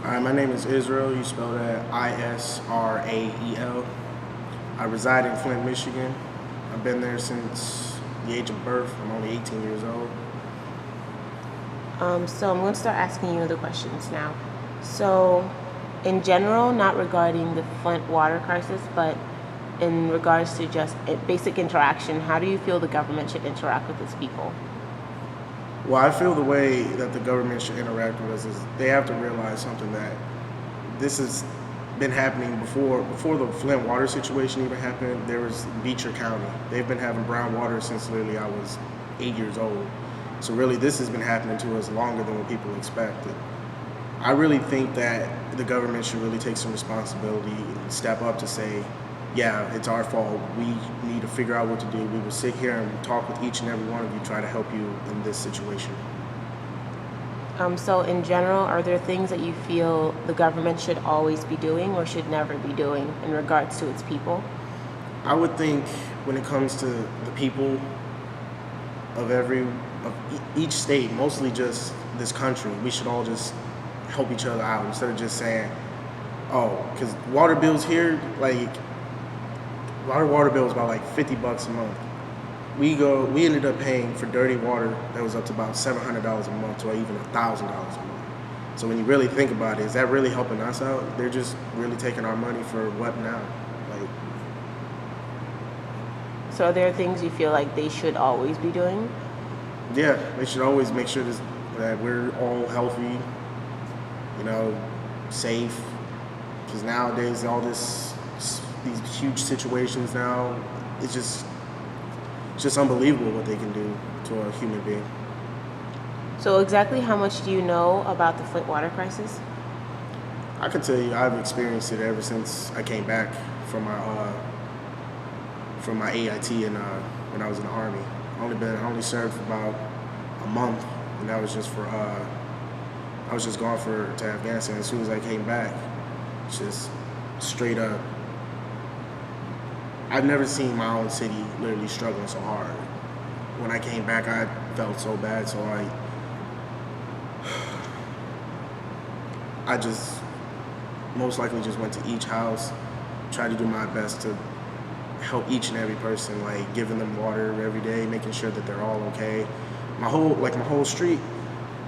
Hi, my name is Israel. You spell that Israel. I reside in Flint, Michigan. I've been there since the age of birth. I'm only 18 years old. So I'm going to start asking you the questions now. So, in general, not regarding the Flint water crisis, but in regards to just basic interaction, how do you feel the government should interact with its people? Well, I feel the way that the government should interact with us is they have to realize something that this has been happening before the Flint water situation even happened. There was Beecher County. They've been having brown water since literally I was 8 years old. So really, this has been happening to us longer than what people expected. I really think that the government should really take some responsibility and step up to say, yeah, it's our fault. We need to figure out what to do. We will sit here and talk with each and every one of you, try to help you in this situation. So, in general, are there things that you feel the government should always be doing or should never be doing in regards to its people? I would think when it comes to the people each state, mostly just this country, we should all just help each other out instead of just saying, oh, because water bills here, like our water bill is about like $50 a month. We ended up paying for dirty water that was up to about $700 a month to even $1,000 a month. So when you really think about it, is that really helping us out? They're just really taking our money for what now? Like, So, are there things you feel like they should always be doing? yeah, they should always make sure that we're all healthy, you know, safe. Because nowadays, these huge situations now, it's just unbelievable what they can do to a human being. So, exactly how much do you know about the Flint water crisis? I can tell you, I've experienced it ever since I came back from my AIT and when I was in the Army. I only served for about a month, and that was just for I was just gone to Afghanistan. As soon as I came back, just straight up, I've never seen my own city literally struggling so hard. When I came back, I felt so bad, so I just most likely just went to each house, tried to do my best to help each and every person, like giving them water every day, making sure that they're all okay. My whole street,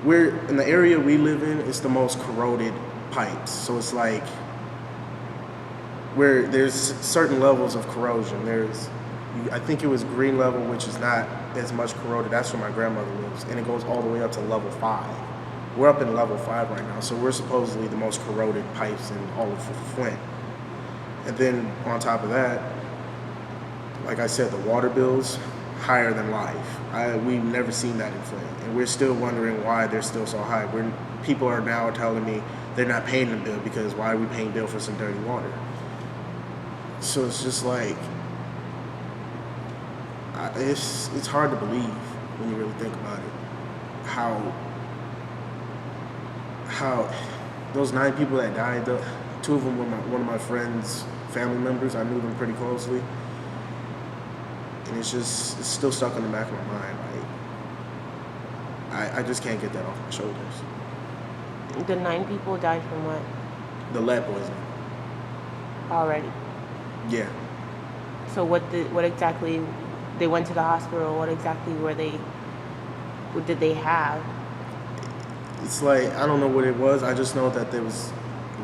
we're in the area we live in, it's the most corroded pipes. So it's like where there's certain levels of corrosion. I think it was green level, which is not as much corroded. That's where my grandmother lives, and it goes all the way up to level 5. We're up in level 5 right now, so we're supposedly the most corroded pipes in all of Flint. And then on top of that, like I said, the water bills higher than life. We've never seen that in Flint, and we're still wondering why they're still so high. People are now telling me they're not paying the bill because why are we paying bill for some dirty water? So it's just like it's hard to believe when you really think about it. How those 9 people that died, 2 of them were one of my friends' family members. I knew them pretty closely. And it's still stuck in the back of my mind. Like, I just can't get that off my shoulders. The 9 people died from what? The lead poisoning. Already. Yeah. So what exactly, they went to the hospital, what did they have? It's like, I don't know what it was. I just know that there was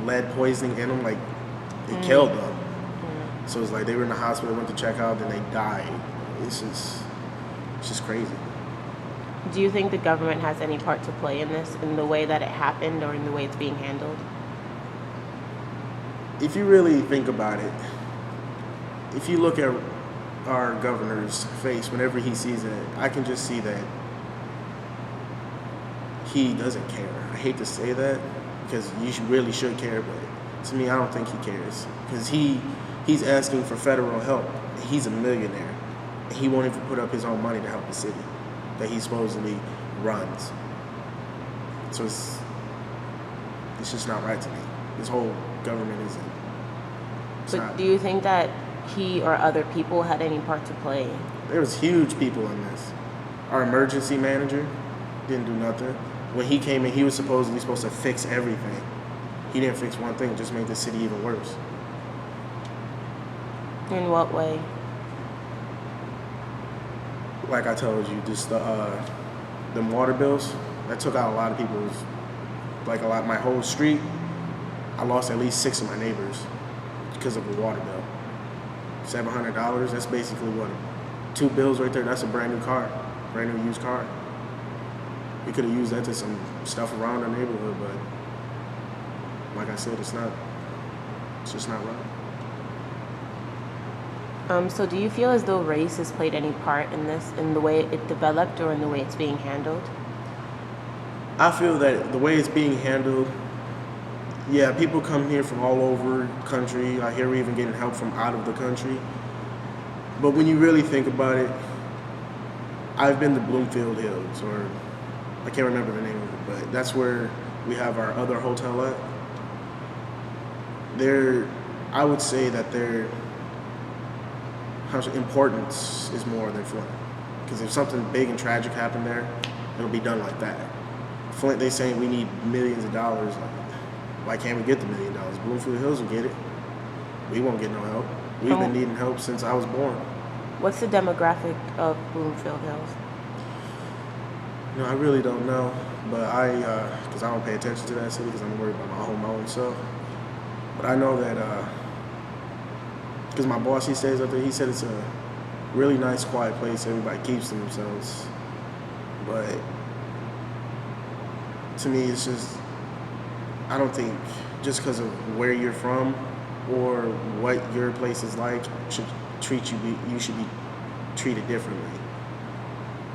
lead poisoning in them. Like, it killed them. So it's like they were in the hospital, went to check out, then they died. It's just crazy. Do you think the government has any part to play in this, in the way that it happened or in the way it's being handled? If you really think about it, if you look at our governor's face whenever he sees it, I can just see that he doesn't care. I hate to say that because really should care, but to me, I don't think he cares because he's asking for federal help. He's a millionaire. He won't even put up his own money to help the city that he supposedly runs. So it's just not right to me. This whole government isn't. But do you think that he or other people had any part to play? There was huge people in this. Our emergency manager didn't do nothing. When he came in, he was supposed to fix everything. He didn't fix one thing, just made the city even worse. In what way? Like I told you, just the water bills, that took out a lot of people's, my whole street. I lost at least 6 of my neighbors because of a water bill. $700, that's basically what, 2 bills right there, that's a brand new used car. We could have used that to some stuff around our neighborhood, but like I said, it's just not right. So do you feel as though race has played any part in this, in the way it developed or in the way it's being handled? I feel that the way it's being handled, yeah, people come here from all over the country. I hear we're even getting help from out of the country. But when you really think about it, I've been to Bloomfield Hills, or I can't remember the name of it, but that's where we have our other hotel at. I would say that their importance is more than Flint. Because if something big and tragic happened there, it'll be done like that. Flint, they saying we need millions of dollars. Why can't we get the $1 million? Bloomfield Hills will get it. We won't get no help. We've been needing help since I was born. What's the demographic of Bloomfield Hills? I really don't know, but because I don't pay attention to that city because I'm worried about my own self. But I know that, because my boss, he stays up there, he said it's a really nice, quiet place. Everybody keeps to themselves. But to me, it's just, I don't think just because of where you're from or what your place is like should you should be treated differently.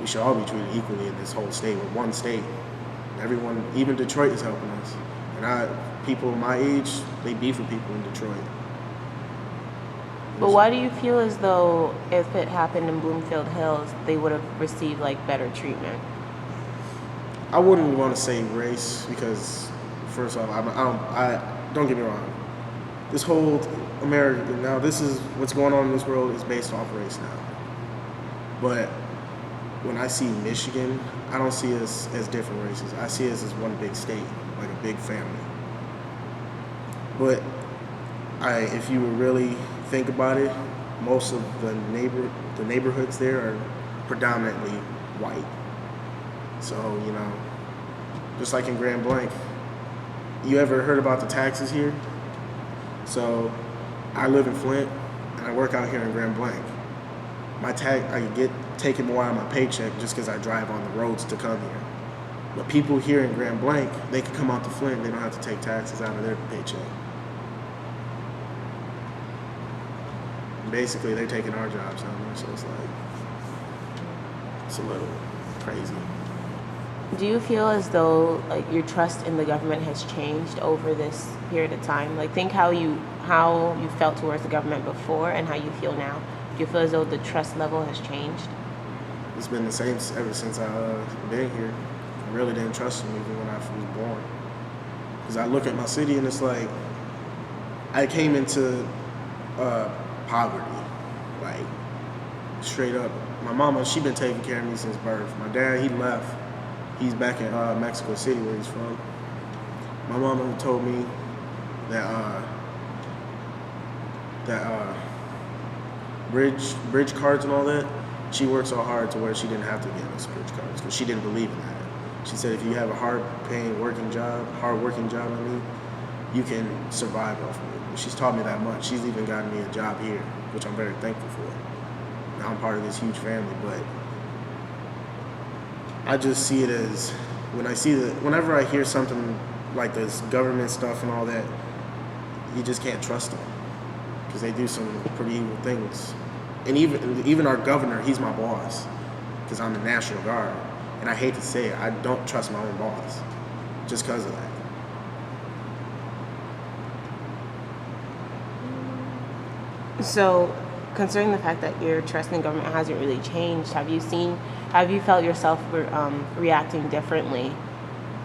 We should all be treated equally in this whole state. We're one state. Everyone, even Detroit is helping us. And people my age, they beef with people in Detroit. But why do you feel as though if it happened in Bloomfield Hills, they would have received better treatment? I wouldn't want to say race because, first off, I don't get me wrong. This whole America now, this is what's going on in this world is based off race now. But when I see Michigan, I don't see us as different races. I see us as one big state, like a big family. But if you would really think about it, most of the neighborhoods there are predominantly white. So, just like in Grand Blanc, you ever heard about the taxes here? So, I live in Flint and I work out here in Grand Blanc. I get taken more out of my paycheck just because I drive on the roads to come here. But people here in Grand Blanc, they can come out to Flint and they don't have to take taxes out of their paycheck. Basically, they're taking our jobs down there, so it's a little crazy. Do you feel as though your trust in the government has changed over this period of time? Think how you felt towards the government before and how you feel now. Do you feel as though the trust level has changed? It's been the same ever since I've been here. I really didn't trust them even when I was born. Because I look at my city and it's like I came into poverty, straight up. My mama, she been taking care of me since birth. My dad, he left. He's back in Mexico City where he's from. My mama told me that bridge cards and all that, she worked so hard to where she didn't have to get us bridge cards because she didn't believe in that. She said if you have a hard-paying working job, you can survive off of it. And she's taught me that much. She's even gotten me a job here, which I'm very thankful for. Now I'm part of this huge family, but I just see it as whenever I hear something like this government stuff and all that, you just can't trust them because they do some pretty evil things. And even our governor, he's my boss because I'm the National Guard. And I hate to say it, I don't trust my own boss just because of that. So, considering the fact that your trust in government hasn't really changed, have you felt yourself reacting differently,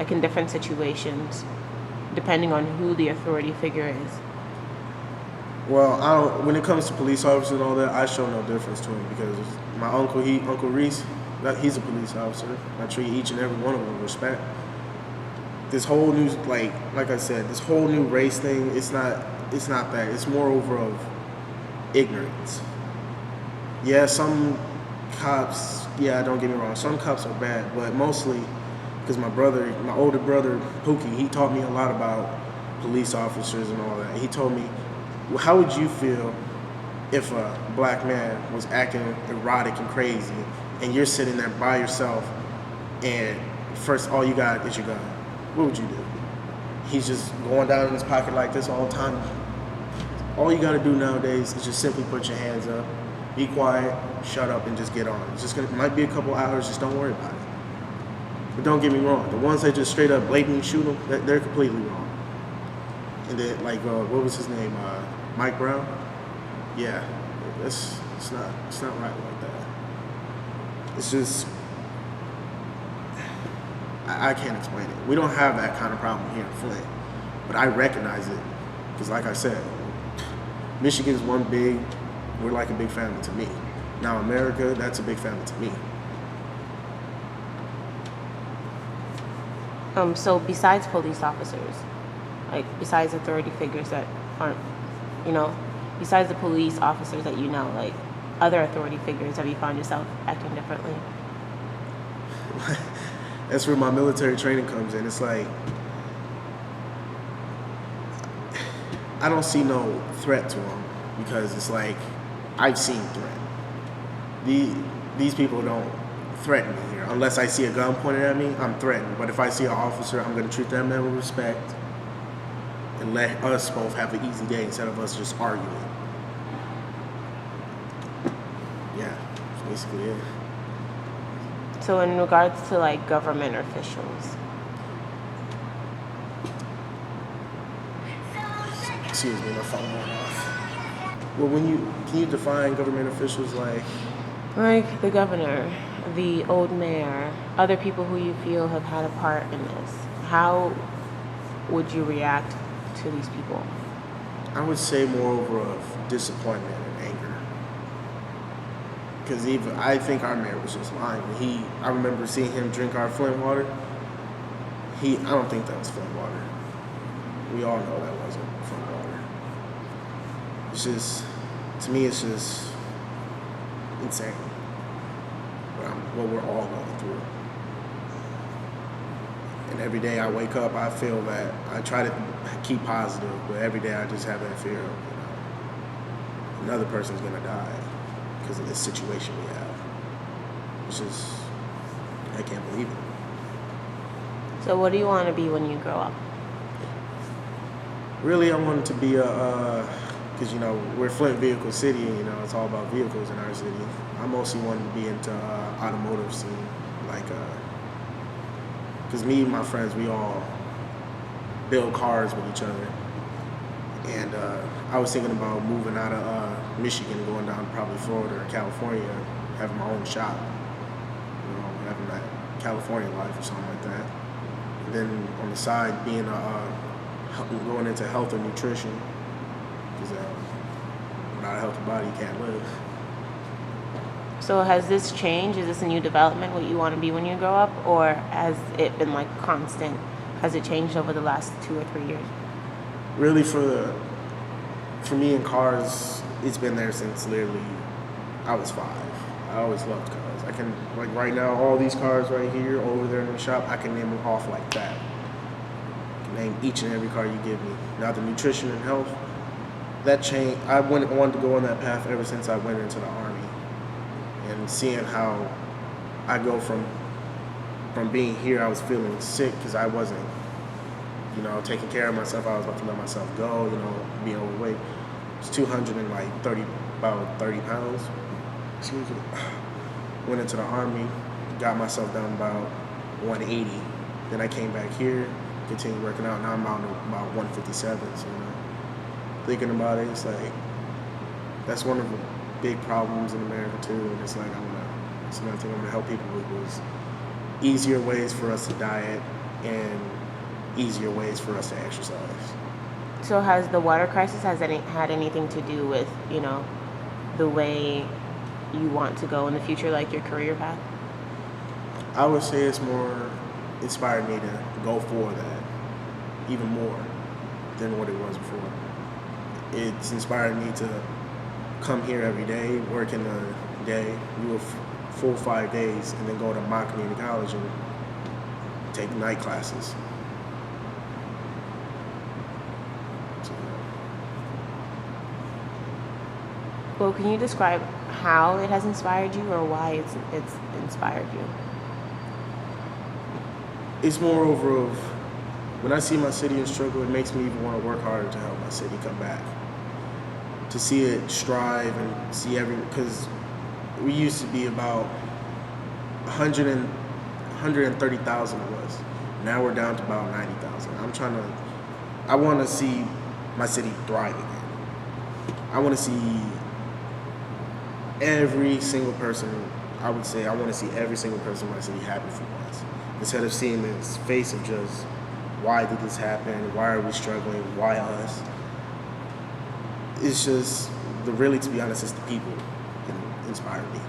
in different situations, depending on who the authority figure is? Well, when it comes to police officers and all that, I show no difference to him because my Uncle Reese, he's a police officer. I treat each and every one of them with respect. this whole new like I said, this whole new race thing. It's not that. It's more over of ignorance. Yeah, some cops. Yeah, don't get me wrong. Some cops are bad, but mostly because my older brother Pookie, he taught me a lot about police officers and all that. He told me, well, how would you feel if a black man was acting erotic and crazy, and you're sitting there by yourself, and first all you got is your gun? What would you do? He's just going down in his pocket like this all the time. All you got to do nowadays is just simply put your hands up, be quiet, shut up, and just get on. It might be a couple hours, just don't worry about it. But don't get me wrong, the ones that just straight up blatantly shoot them, they're completely wrong. And then, like, what was his name? Mike Brown? Yeah, it's not right like that. It's just, I can't explain it. We don't have that kind of problem here in Flint, but I recognize it because, like I said, Michigan's we're like a big family to me. Now America, that's a big family to me. So besides police officers, like besides authority figures that aren't, besides the police officers that like other authority figures, have you found yourself acting differently? That's where my military training comes in. It's like, I don't see no threat to them because it's like, I've seen threat. These people don't threaten me here. Unless I see a gun pointed at me, I'm threatened. But if I see an officer, I'm going to treat that man with respect and let us both have an easy day instead of us just arguing. Yeah, that's basically it. So in regards to like government officials, excuse me, my phone went off. Well, can you define government officials like the governor, the old mayor, other people who you feel have had a part in this, how would you react to these people? I would say more over of disappointment and anger. Because I think our mayor was just lying. I remember seeing him drink our Flint water. I don't think that was Flint water. We all know that wasn't Flint water. It's just, to me, it's just insane. What we're all going through. And every day I wake up, I feel that I try to keep positive, but every day I just have that fear of, another person's gonna die because of this situation we have. It's just, I can't believe it. So what do you want to be when you grow up? Really, I wanted to be because we're Flint Vehicle City, and it's all about vehicles in our city. I mostly wanted to be into automotive scene, because me and my friends, we all build cars with each other. And I was thinking about moving out of Michigan, going down to probably Florida or California, having my own shop, having that California life or something like that. And then on the side, being going into health and nutrition, because without a healthy body, you can't live. So has this changed? Is this a new development, what you want to be when you grow up? Or has it been like constant? Has it changed over the last 2 or 3 years? Really, for me in cars, it's been there since literally I was 5. I always loved cars. I can, like right now, all these cars right here, over there in the shop, I can name them off like that. I can name each and every car you give me. Now the nutrition and health, that changed. I wanted to go on that path ever since I went into the Army. And seeing how I go from being here, I was feeling sick because I wasn't, taking care of myself. I was about to let myself go, being overweight. It's 230 pounds. Excuse me. Went into the Army, got myself down about 180. Then I came back here, continued working out. Now I'm out about 157. So, thinking about it, it's like, that's one of the big problems in America too. And it's like, it's another thing I'm gonna help people with was easier ways for us to diet and easier ways for us to exercise. So has the water crisis had anything to do with, the way you want to go in the future, like your career path? I would say it's more inspired me to go for that. even more than what it was before. It's inspired me to come here every day, work in the day, do a full 5 days, and then go to my community college and take night classes. So, Well, can you describe how it has inspired you or why it's inspired you? it's moreover of when I see my city in struggle, it makes me even want to work harder to help my city come back. To see it strive and see because we used to be about 130,000 of us. Now we're down to about 90,000. I want to see my city thrive again. I want to see every single person, I would say, I want to see every single person in my city happy for once. Instead of seeing this face of just, why did this happen? Why are we struggling? Why us? It's just, really, to be honest, it's the people that inspire me.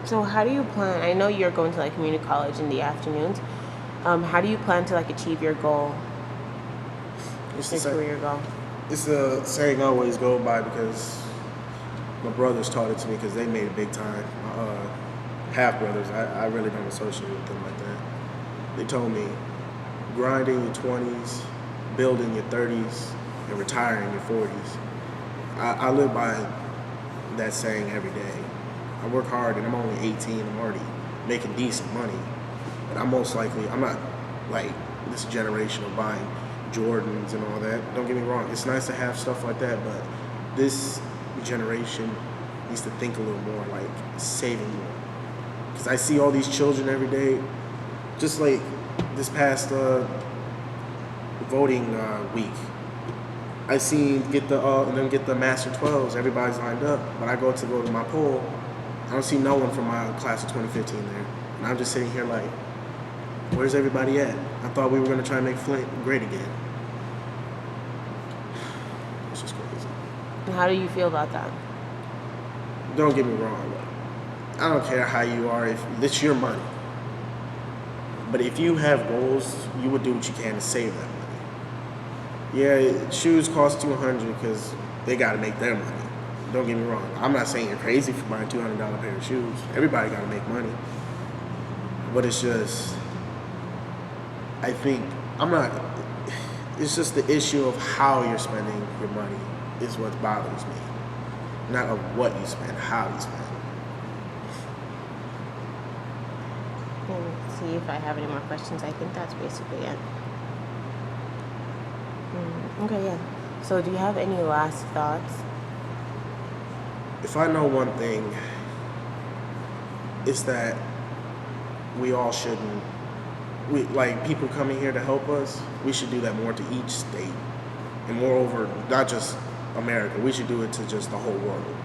So how do you plan? I know you're going to like community college in the afternoons. How do you plan to like achieve your goal? It's Your the career goal. It's the saying I always go by because my brothers taught it to me because they made it big time. My half brothers, I really don't associate with them like that. They told me, grind in your 20s, build in your 30s, and retire in your 40s. I live by that saying every day. I work hard and I'm only 18, I'm already making decent money. But I'm not like this generation of buying Jordans and all that. Don't get me wrong, it's nice to have stuff like that, but this generation needs to think a little more, like saving more. Because I see all these children every day, just like this past voting week. I seen them get the Master 12s, everybody's lined up, but I go to my poll, I don't see no one from my class of 2015 there. And I'm just sitting here like, where's everybody at? I thought we were going to try and make Flint great again. It's just crazy. And how do you feel about that? Don't get me wrong. I don't care how you are. If it's your money. But if you have goals, you would do what you can to save that money. Yeah, shoes cost $200 because they got to make their money. Don't get me wrong. I'm not saying you're crazy for buying $200 pair of shoes. Everybody got to make money. But it's just, I think, it's just the issue of how you're spending your money is what bothers me. Not of what you spend, how you spend. Let's see if I have any more questions. I think that's basically it. Okay, yeah. So do you have any last thoughts? If I know one thing, it's that we all shouldn't, like people coming here to help us, we should do that more to each state. And moreover, not just America, we should do it to just the whole world.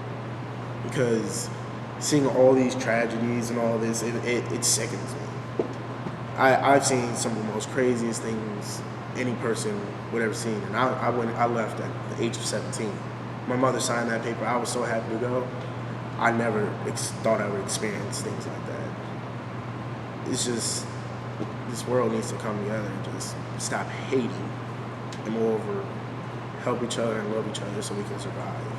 Because seeing all these tragedies and all this, it sickens me. I've seen some of the most craziest things any person would ever seen. And I left at the age of 17. My mother signed that paper. I was so happy to go. I never thought I would experience things like that. It's just, this world needs to come together and just stop hating and moreover, help each other and love each other so we can survive.